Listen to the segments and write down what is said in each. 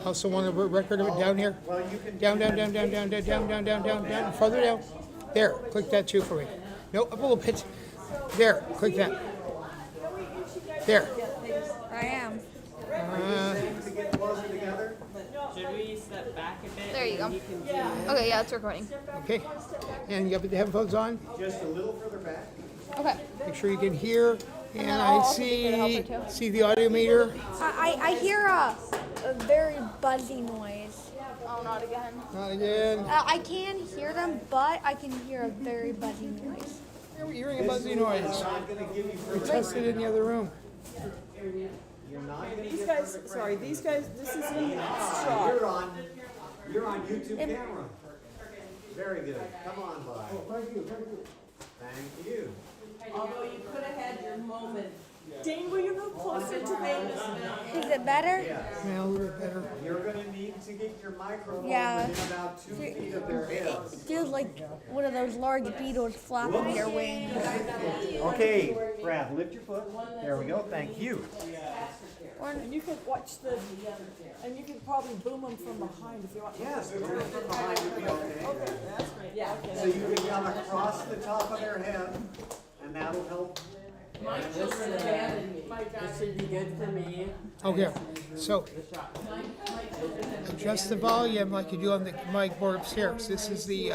Also want a record of it down here? Down, further down. There, click that too for me. No, up a little bit. There, click that. There. I am. Should we step back a bit? There you go. and can do- Okay, yeah, it's recording. Okay. And you got the headphones on? Just a little further back. Okay. Make sure you can hear. And I'll I also take it see helper, too. see the audio meter. I hear a very buzzy noise. Oh, not again. Not again. I can hear them, but I can hear a very buzzy noise. You're hearing a buzzy noise. We tested it in the other room. These guys, sorry, these guys, this is in shot. You're on YouTube camera. Very good. Come on by. Thank you. Thank you. Although you could have had your moment. Dane, will you go closer to me? Is it better? Yeah, a little bit better. You're gonna need to get your microphone Yeah. within about 2 feet of their It heads. feels like one of those large beetles flapping their wings. Okay, Brad, lift your foot. There we go. Thank you. And you could watch the, and you could probably boom them from behind if you want. Yes, from behind would be okay. Okay, that's great. Yeah, So you can come across the top of their head, and that'll help. This should be good for me. Okay. So adjust the volume like you do on the mic board upstairs. This is the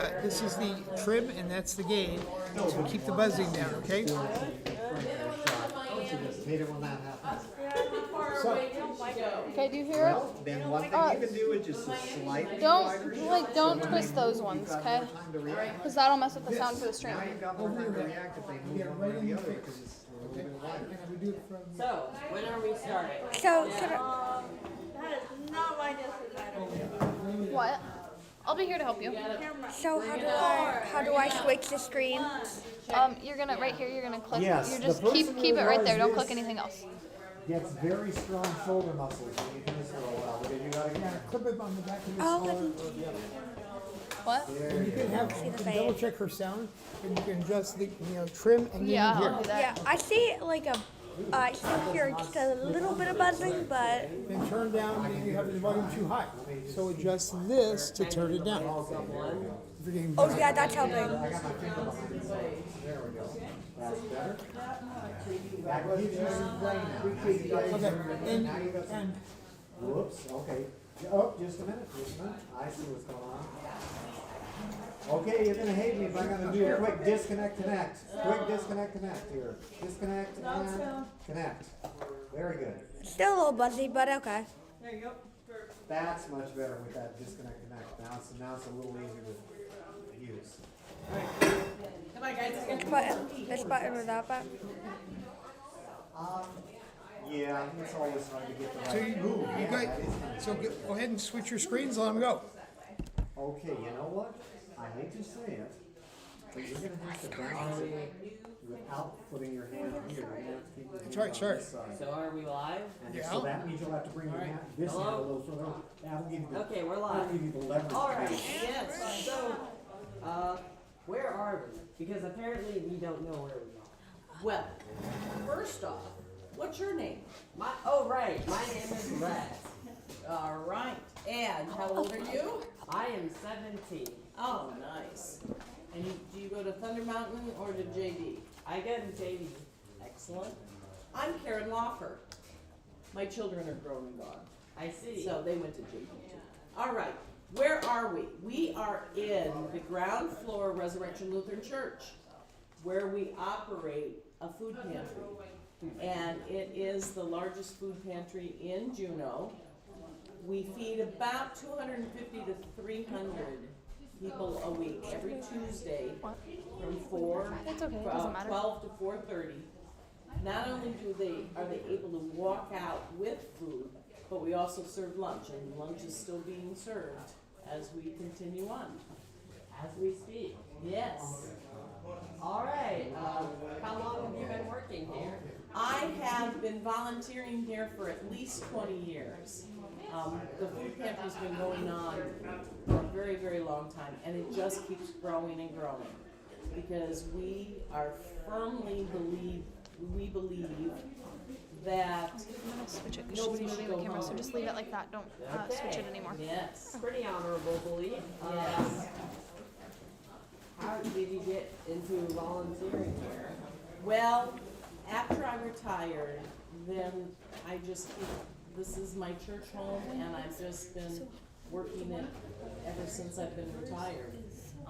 trim and that's the gain. So keep the buzzing down, okay? Hate it when that happens. Okay, do you hear it? Then one thing you can do is just a slight. Don't twist those ones, okay? Time to react. Because that'll mess with the sound for the stream. Now you've got more time to react if they move one or the other because it's a little bit wider. So, when are we starting? So, What? I'll be here to help you. so how do I switch the screen? You're gonna right here. You're gonna click. Yes, You the just person keep who it right does there. Don't this- click anything else. Gets very strong shoulder muscles when you do this for a while because you gotta get. Clip it on the back of his Oh, collar. What? You can have double check her sound and you can adjust the trim and Yeah, gain I'll here. do that. Yeah, I see like I still hear just a little bit of buzzing, but Then turn down, maybe you have the volume too high. So adjust this to turn it down. If you're getting oh yeah, that's helping. There we go. That's better. That gives you some play now. Okay, and Whoops, okay. Oh, just a minute. I see what's going on. Okay, you're gonna hate me if I'm gonna do a quick disconnect, connect. Quick disconnect, connect here. Disconnect and connect. Very good. Still a little buzzy, but okay. There you go. That's much better with that disconnect, connect. Now it's a little easier to use. Come on, guys. This button or that button? Yeah, it's always hard to get the so right. you got, so go ahead and switch your screens, let them go. Okay, you know what? I hate to say it, but you're gonna have to balance it without putting your hand here. You're gonna have to keep your hand That's right, on sorry. this side. So are we live? And Yeah. so that means you'll have to bring your hand, this hand a little further. That'll give you the, Okay, we're that'll live. give you the leverage. All right. Yes. So, where are we? Because apparently we don't know where we are. Well, first off, what's your name? Right. My name is Brad. All right. And how old are you? I am 17. Oh, nice. And do you go to Thunder Mountain or to JD? I go to JD. Excellent. I'm Karen Loffer. My children are grown and gone, I see. so they went to JD too. All right. Where are we? We are in the ground floor Resurrection Lutheran Church, where we operate a food pantry. And it is the largest food pantry in Juneau. We feed about 250 to 300 people a week, every Tuesday from 4, It's okay, it doesn't matter. 12 to 4:30. Not only are they able to walk out with food, but we also serve lunch, and lunch is still being served as we continue on. As we speak. Yes. All right. How long have you been working here? I have been volunteering here for at least 20 years. The food pantry's been going on for a very, very long time, and it just keeps growing and growing. Because we are firmly believe that I'm gonna switch it because she's nobody should moving the go camera, so home. just leave it like that. Don't switch it anymore. Yes. Pretty honorable belief. Yes. How did you get into volunteering here? Well, after I retired, then I just, this is my church home and I've just been working it ever since I've been retired.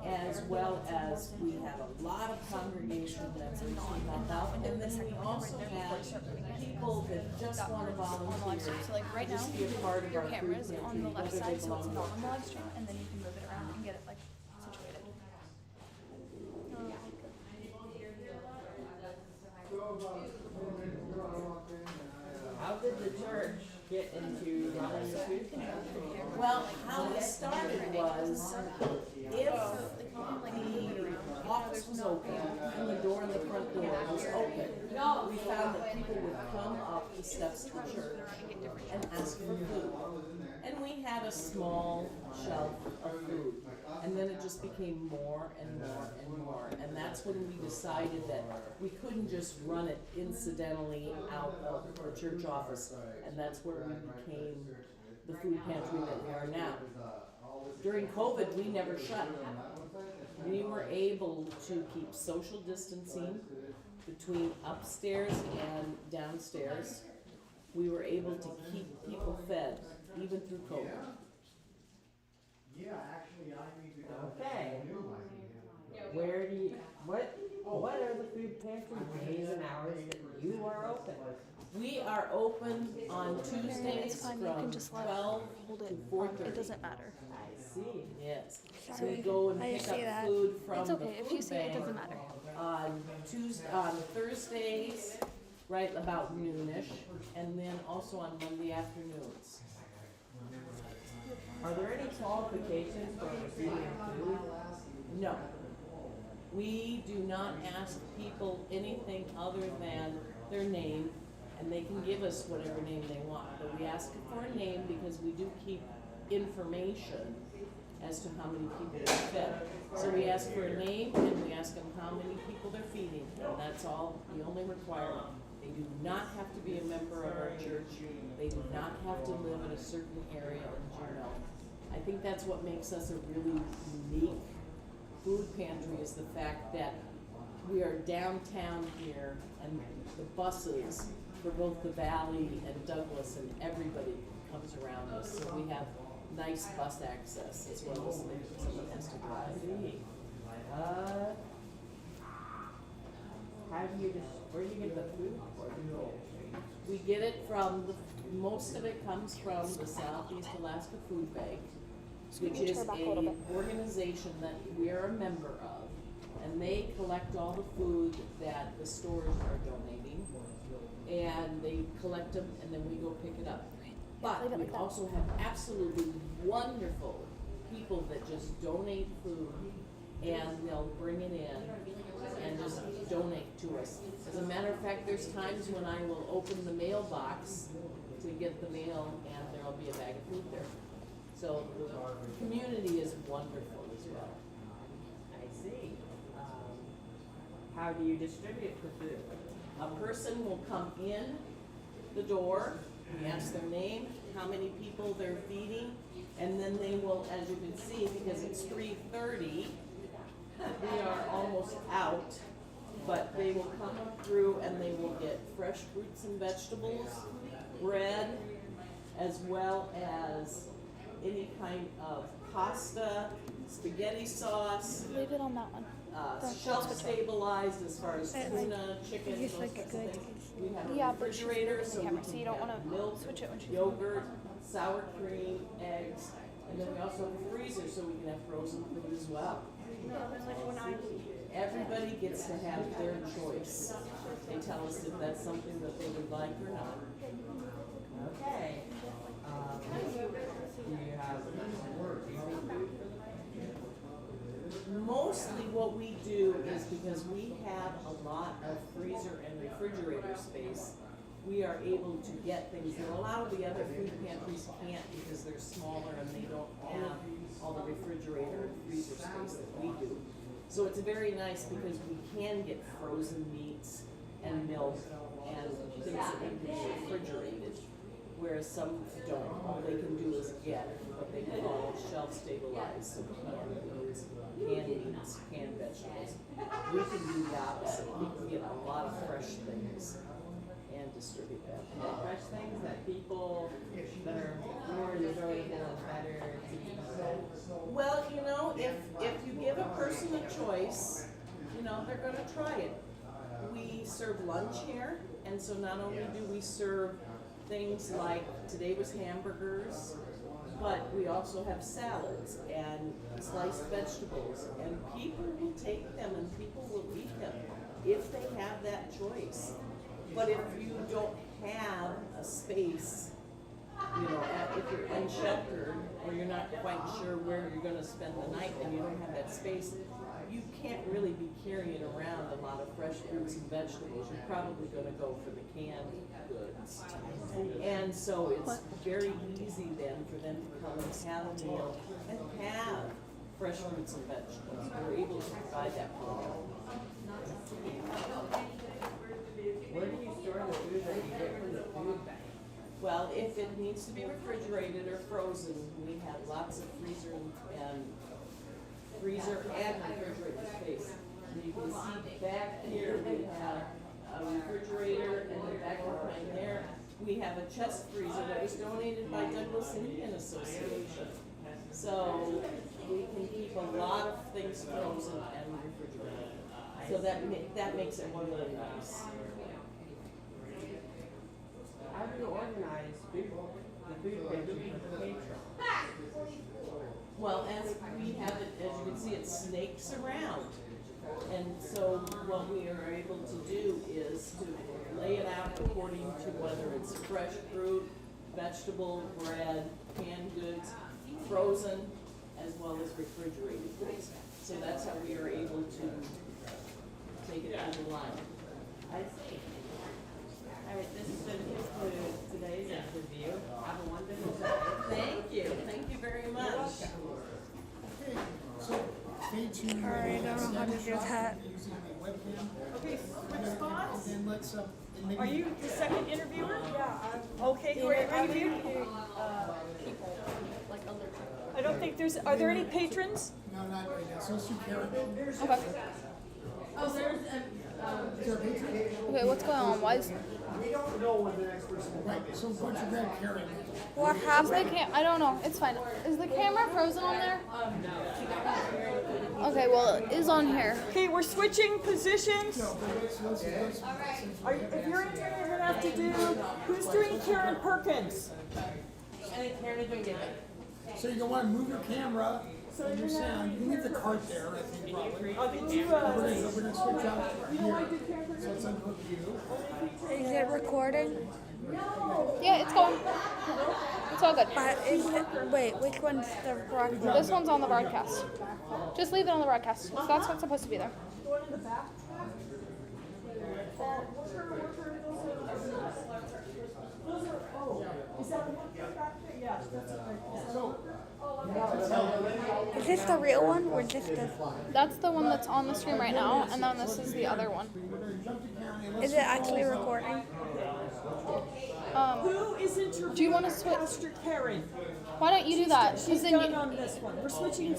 As well as we have a lot of congregation members who help out, and then we also have people that just want to On the live volunteer. stream. So like right now, Just be a part of your our food camera's on pantry, the left whether they side, so belong it's to not on the live stream, and then you can move it around and get it like situated. How did the church get into running the food pantry? Well, how it started was, if the office was open and the door in the front door was open, we found that people would come up the steps to church and ask for food. And we had a small shelf of food. And then it just became more and more and more. And that's when we decided that we couldn't just run it incidentally out of the church office. And that's where we became the food pantry that we are now. During COVID, we never shut. We were able to keep social distancing between upstairs and downstairs. We were able to keep people fed, even through COVID. Okay. Where do you, what are the food pantry days and hours that you are open? We are open on It's Tuesdays fine, you from can just let 12 hold to it. 4:30. It doesn't matter. I see. Yes. So Sorry, we go and I pick didn't see up that. food from It's the okay, if you food see it, it bank doesn't matter. on Thursdays, right about noonish, and then also on Monday afternoons. Are there any qualifications for receiving food? No. We do not ask people anything other than their name, and they can give us whatever name they want. But we ask for a name because we do keep information as to how many people they're fed. So we ask for a name and we ask them how many people they're feeding, and that's all, the only requirement. They do not have to be a member of our church. They do not have to live in a certain area in Juneau. I think that's what makes us a really unique food pantry, is the fact that we are downtown here, and the buses for both the Valley and Douglas and everybody comes around us. So we have nice bus access as well as if someone has to drive. Where do you get the food for? We get it from most of it comes from the Southeast Alaska Food Bank, which is a organization that we are a member of, and they collect all the food that the stores are donating, and they collect them, and then we go pick it up. But we also have absolutely wonderful people that just donate food, and they'll bring it in and just donate to us. As a matter of fact, there's times when I will open the mailbox to get the mail, and there'll be a bag of food there. So the community is wonderful as well. I see. How do you distribute the food? A person will come in the door, we ask their name, how many people they're feeding, and then they will, as you can see, because it's 3:30, we are almost out, but they will come through and they will get fresh fruits and vegetables, bread, as well as any kind of pasta, spaghetti sauce, Leave it on that one. shelf stabilized as far as tuna, chicken, It's those like kinds a of good- things. We have Yeah, a but she's refrigerator, moving the so we camera, so you can don't have wanna milk, switch it when she's yogurt, sour cream, eggs, and then we also have a freezer so we can have frozen food as well. Everybody gets to have their choice. They tell us if that's something that they would like or not. Okay. Do you have food? Mostly what we do is because we have a lot of freezer and refrigerator space, we are able to get things that a lot of the other food pantries can't because they're smaller and they don't have all the refrigerator and freezer space that we do. So it's very nice because we can get frozen meats and milk and things that can be refrigerated, whereas some don't. All they can do is get what they call shelf stabilized, so canned goods, canned meats, canned vegetables. We can do the opposite. We can get a lot of fresh things and distribute them. Fresh things that people that are more deserving of better to eat. Well, you know, if you give a person a choice, you know, they're gonna try it. We serve lunch here, and so not only do we serve things like, today was hamburgers, but we also have salads and sliced vegetables, and people will take them and people will eat them if they have that choice. But if you don't have a space, you know, if you're unsheltered or you're not quite sure where you're gonna spend the night and you don't have that space, you can't really be carrying around a lot of fresh fruits and vegetables. You're probably gonna go for the canned goods. And so it's very easy then for them to come and have a meal and have fresh fruits and vegetables. We're able to provide that for them. Where do you store the food that you get from the food bank? Well, if it needs to be refrigerated or frozen, we have lots of freezer and refrigerator space. And you can see back here, we have a refrigerator, and then back behind there, we have a chest freezer that was donated by Douglas Indian Association. So we can keep a lot of things frozen and refrigerated. So that makes it really nice. How do you organize the food pantry for the patrons? Well, as we have it, as you can see, it snakes around. And so what we are able to do is to lay it out according to whether it's fresh fruit, vegetable, bread, canned goods, frozen, as well as refrigerated goods. So that's how we are able to take it through the line. I see. All right, this should conclude today's interview. Have a wonderful day. Thank you very much. Okay, so stay tuned. Sorry, I don't know how to do that. Using the webcam. Okay, switch spots. And then let's, and maybe. Are you the second interviewer? Yeah, Okay, great. I'm Are you? people, like other people. I don't think there's, are there any patrons? No, not right now, so let's do Karen. Okay. Oh, there's Is there a patron? Okay, what's going on? Why is We don't know when the next person will Right, so why don't you grab Karen? What the happened? I don't know. It's fine. Is the camera frozen on there? Okay, well, it is on here. Okay, we're switching positions. Let's If you're in here, you're gonna have to do, who's doing Karen Perkins? And Karen is doing it. So you're gonna wanna move your camera and your sound. You can leave the cart there, I think, probably. I'll get you, We're gonna switch out here. So it's unhook you. Is it recording? Yeah, it's going. It's all good. But is it, wait, which one's the correct one? This one's on the broadcast. Just leave it on the broadcast. That's what's supposed to be there. the one in the back? Is that the one back there? Yeah, that's it. Is this the real one or just the? That's the one that's on the screen right now, and then this is the other one. Is it actually recording? Who is interviewing Do you want to switch? Pastor Karen? Why don't you do that? She's then done on this one. We're switching.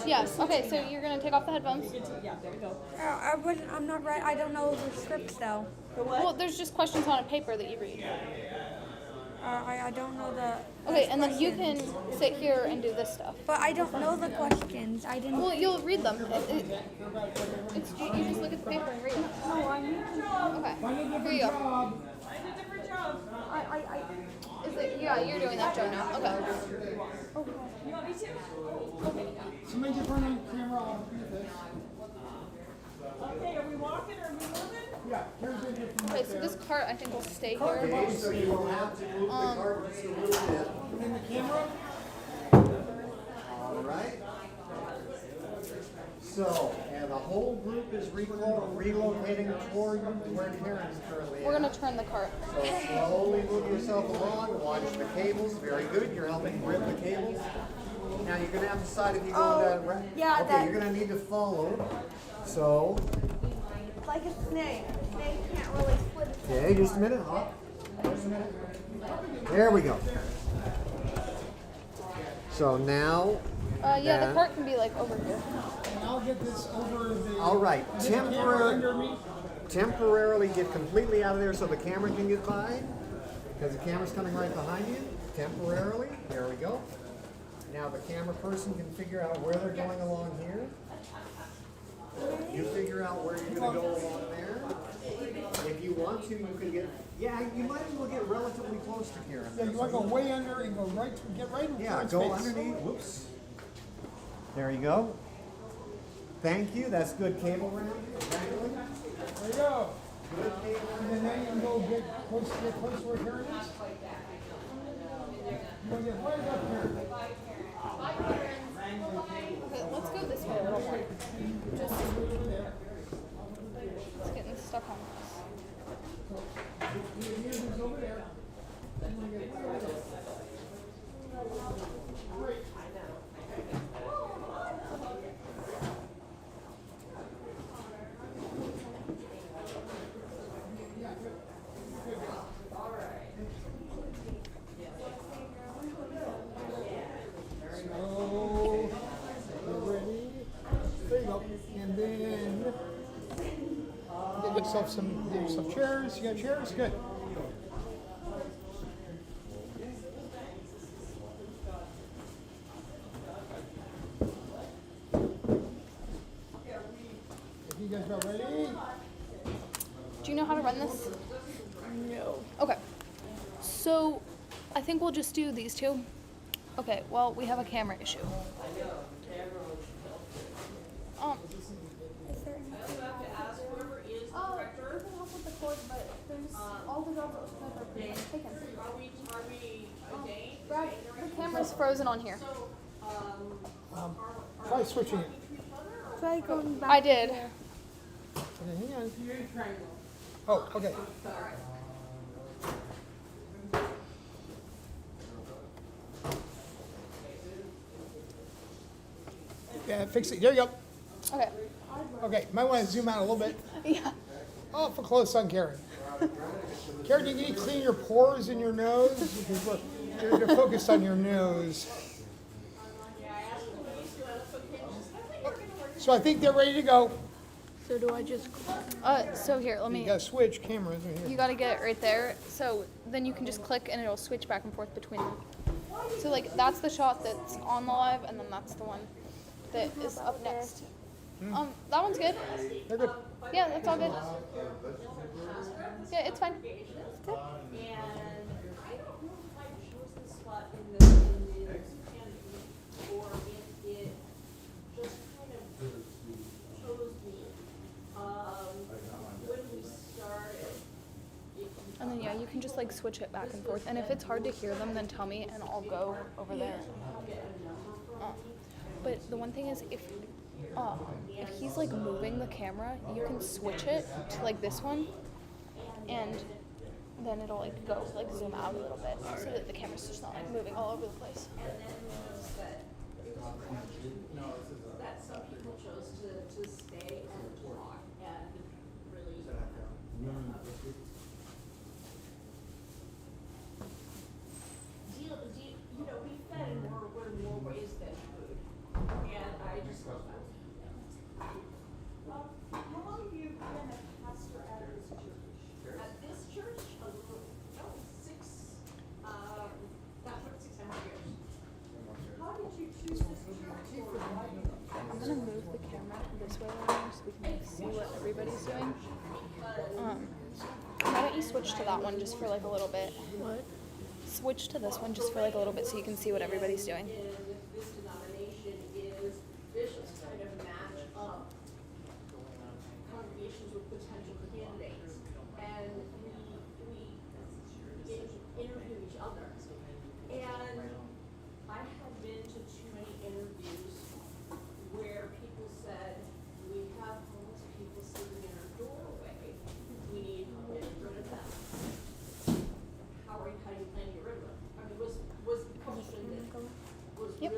Yes. Okay, so you're gonna take off the headphones. Yeah, there we go. I'm not right. I don't know the scripts though. The what? Well, there's just questions on a paper that you read. I don't know the. Okay, and then you can sit here and do this stuff. But I don't know the questions. I didn't. Well, you'll read them. It's you just look at the paper and read them. No, I need to know. Okay. Here you go. Find a different job. Is it? Yeah, you're doing that job now. Okay. You want me to? Okay. Somebody get front on camera, I'll do this. Okay, are we walking or are we moving? Yeah, Karen's gonna get from Okay, right so there. this cart I think will stay here. Okay, so you will have to move the cart just a little bit. And then the camera. All right. So, and the whole group is relocating toward where Karen is currently We're at. gonna turn the cart. So slowly move yourself along, watch the cables, very good, you're helping grip the cables. Now you're gonna have to decide if you're going that right. yeah, Okay, that- you're gonna need to follow. So, like a snake. Snake can't really split its Okay, just a minute. Just a minute. There we go. So now. Yeah, the that- cart can be like over here. And I'll get this over the. All right, Get the camera under me. temporarily get completely out of there so the camera can get by, because the camera's coming right behind you. Temporarily, there we go. Now the camera person can figure out where they're going along here. You figure out where you're going to go along there. If you want to, you can get. Yeah, you might as well get relatively close to Karen. Yeah, you want to go way under and go right, get right in Yeah, front go space. underneath. Whoops. There you go. Thank you. That's good cable round. Exactly. There you go. Good cable round. And then you can go get close where Karen is. You go get right up here. Okay, let's go this way a little more. Just it's getting stuck on us. Yours is over there. You want to get right up. Great. So, you're ready. There you go. And then get yourself chairs. You got chairs? Good. If you guys are ready. Do you know how to run this? No. Okay. So, I think we'll just do these two. Okay, well, we have a camera issue. Is there any? Oh, we can help with the cord, but there's all the jobs that are taken. Brad, the camera's frozen on here. Try switching it. Try going back. I did. Okay, hang on. Oh, okay. Yeah, fix it. There you go. Okay. Okay, might want to zoom out a little bit. Yeah. Oh, for close on Karen. Karen, you need to clean your pores in your nose because they're focused on your nose. So I think they're ready to go. So do I just? So here, let You me. gotta switch cameras right You here. gotta get it right there. So then you can just click and it'll switch back and forth between them. So like that's the shot that's on the live, and then that's the one that is up next. That one's good. They're good. Yeah, that's all good. Yeah, it's fine. And I don't know if I chose this spot in the canopy or if it just kind of chose me. When we started, And then yeah, you can just like switch it back and forth. And if it's hard to hear them, then tell me and I'll go over there. But the one thing is, if he's like moving the camera, you can switch it to like this one, and then it'll like go like zoom out a little bit so that the camera's just not like moving all over the place. that some people chose to stay and talk and really. You know, we fed in more ways than food, and I just love that. How long have you been a pastor at this church? At this church, not 6.5 years. How did you choose this church? I'm gonna move the camera this way around so we can like, see what everybody's doing. Why don't you switch to that one just for like a little bit? What? Switch to this one just for like a little bit so you can see what everybody's doing. This denomination is bishops kind of match up congregations with potential candidates, and we interview each other. And I have been to too many interviews where people said, we have homeless people sleeping in our doorway, we need to get rid of them. How do you plan to get rid of them? I mean, was the question that was Yep.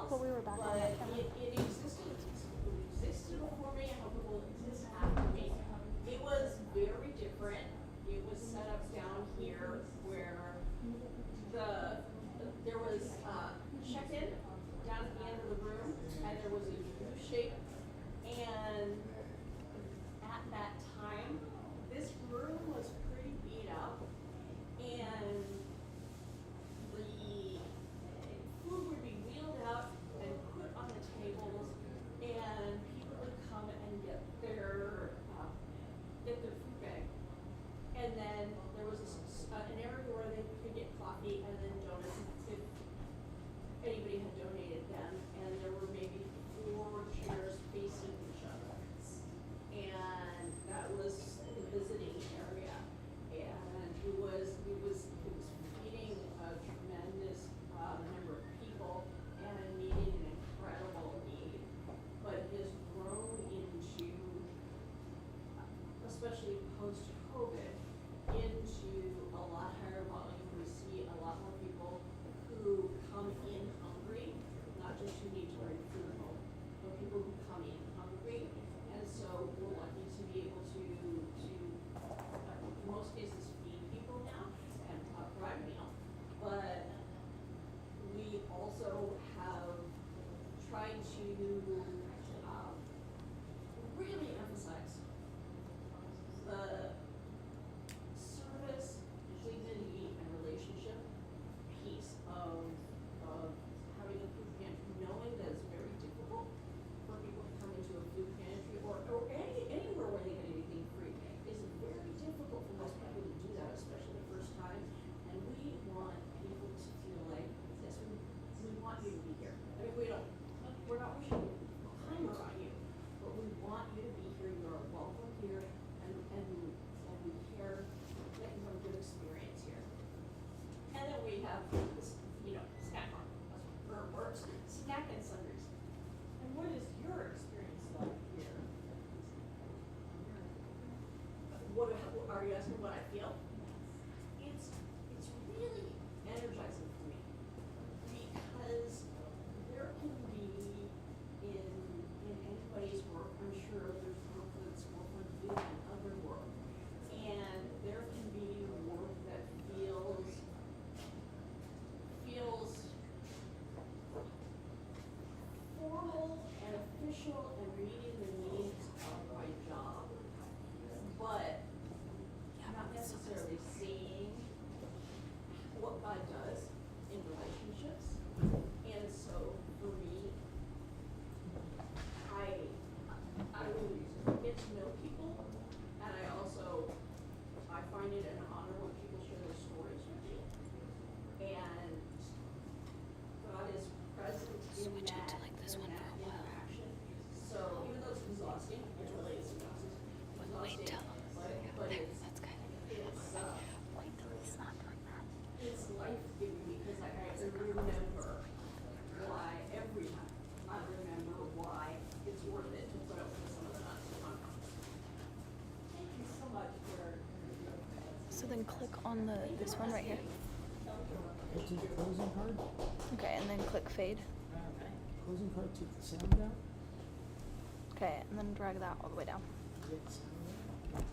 But we were back on but that camera. it existed before me. I hope it will exist after me. It was very different. It was set up down here where there was check-in down at the end of the room, and there was a U shape. And at that time, this room was pretty beat up, and the food would be wheeled out and put on the tables, and people would come and get their food bag. And then there was an area where they could get coffee and then donuts if anybody had donated them. And there were maybe 4 chairs facing each other. And that was the visiting area. And it was feeding a tremendous number of people and meeting an incredible need. But it has grown into, especially post-COVID, into a lot higher volume. We see a lot more people who come in hungry, not just who need to bring food home, but people who come in hungry. And so we're lucky to be able to in most cases, feed people now and provide a meal. But we also have tried to really emphasize the service, dignity, and relationship piece of having a food pantry, knowing that it's very difficult for people to come into a food pantry or anywhere where they get anything free. It's very difficult for most people to do that, especially the first time. And we want people to feel like, yes, we want you to be here. I mean, we're not wishing hunger on you, but we want you to be here. You're welcome here, and we care that you have a good experience here. And then we have this, snack bar, or snack and sundries. And what is your experience like here? What are you asking what I feel? It's really energizing for me because there can be in anybody's work, I'm sure there's work that's more fun to do than other work. And there can be work that feels formal and official and meeting the needs of my job, but not necessarily seeing what God does in relationships. And so for me, I get to know people, and I find it an honor when people share their stories with me. And God is present in that, interaction. So even though it's exhausting, it really is exhausting. But it's it's life-giving because I remember why every time. I remember why it's worth it to put up with some of the uncomfortable. Thank you so much for. So then click on this one right here. Go to the closing card. Okay, and then click fade. Closing card, take the sound out. Okay, and then drag that all the way down. Get the sound out.